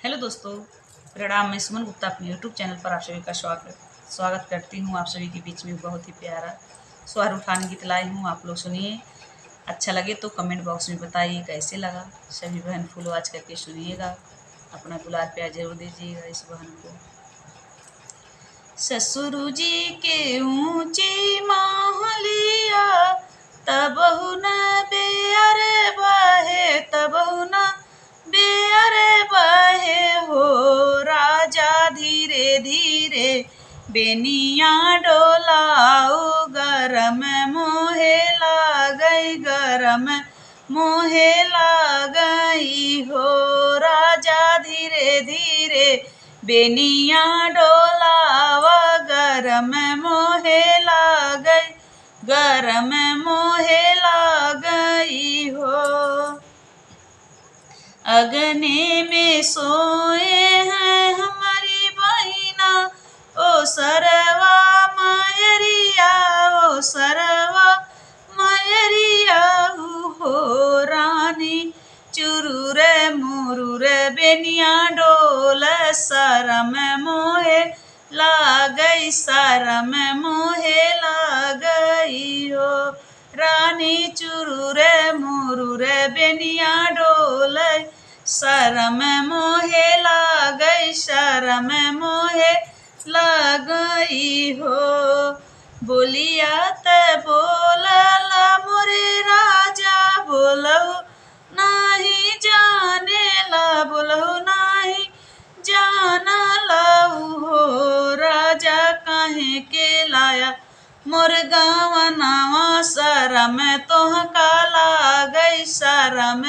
Hello दोस्तों, प्रणाम। मैं सुमन गुप्ता अपने यूट्यूब चैनल पर आप सभी का स्वागत करती हूँ। आप सभी के बीच में बहुत ही प्यारा स्वर उठान गीत लाई हूँ। आप लोग सुनिए, अच्छा लगे तो कमेंट बॉक्स में बताइए कैसे लगा। सभी बहन फुल आवाज करके सुनिएगा, अपना दुलार प्यार जरूर दीजिएगा इस बहन को। ससुर जी के ऊंची महलिया तब न बेअर बहे, तब न बेअर बहे हो राजा। धीरे धीरे बेनिया डोलाओ, गरम मोहे लागई, गरम मोहे लागई हो राजा। धीरे धीरे बेनिया डोलावा, गरम मोहे लागई, गरम मोहे लागई हो। अगने में सोए हैं हमारी बहिना, ओ सरवा मायरिया, ओ सरवा मायरिया हो रानी। चुरुर मुरुर बेनिया डोल, शरम मोहे लागई, शरम मोहे लागई हो रानी। चुरुर मुरुर बेनिया डोल, शरम मोहे लागई, शरम मोहे लागई हो। बोलिया त बोलला मोरे राजा, बोलहु नाही जानेला, बोलहु नाही जानलहु हो राजा। काहे के लाया मोर गावनावा, शरम तोहका लागई, शरम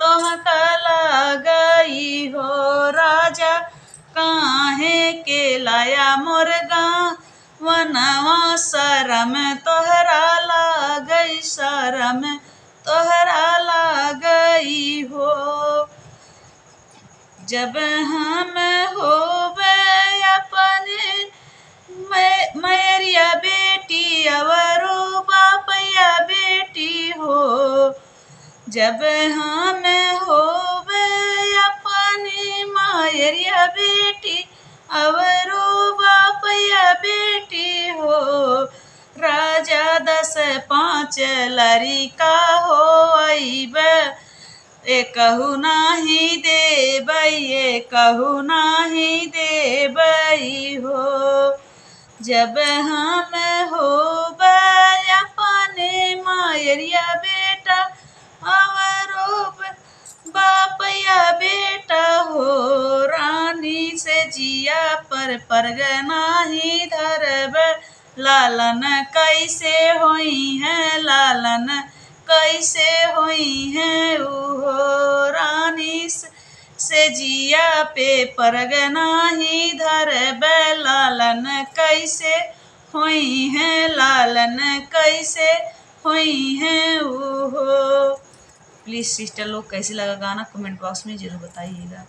तोहका लागई हो राजा। काहे के लाया मोर गावनावा, शरम तोहरा लागई, शरम तोहरा लागई हो। जब हम होवे अपने मैरिया बेटी, अवरो बापया बेटी हो। जब हम होवे अपने मायरिया बेटी, अवरो बापया बेटी हो राजा। 10-5 लड़का हो आइब, एकहु नाही देबई, एकहु नाही देबई हो। जब हम होबै अपने मायरिया बेटा, अवरो बापया बेटा हो रानी। से जिया पर परगनाही धरब, लालन कैसे होई है, लालन कैसे होई है उहो रानी। से जिया पे परगनाही धरब, लालन कैसे होई है, लालन कैसे होई है उहो। प्लीज़ सिस्टर लोग कैसे लगा गाना कमेंट बॉक्स में जरूर बताइएगा।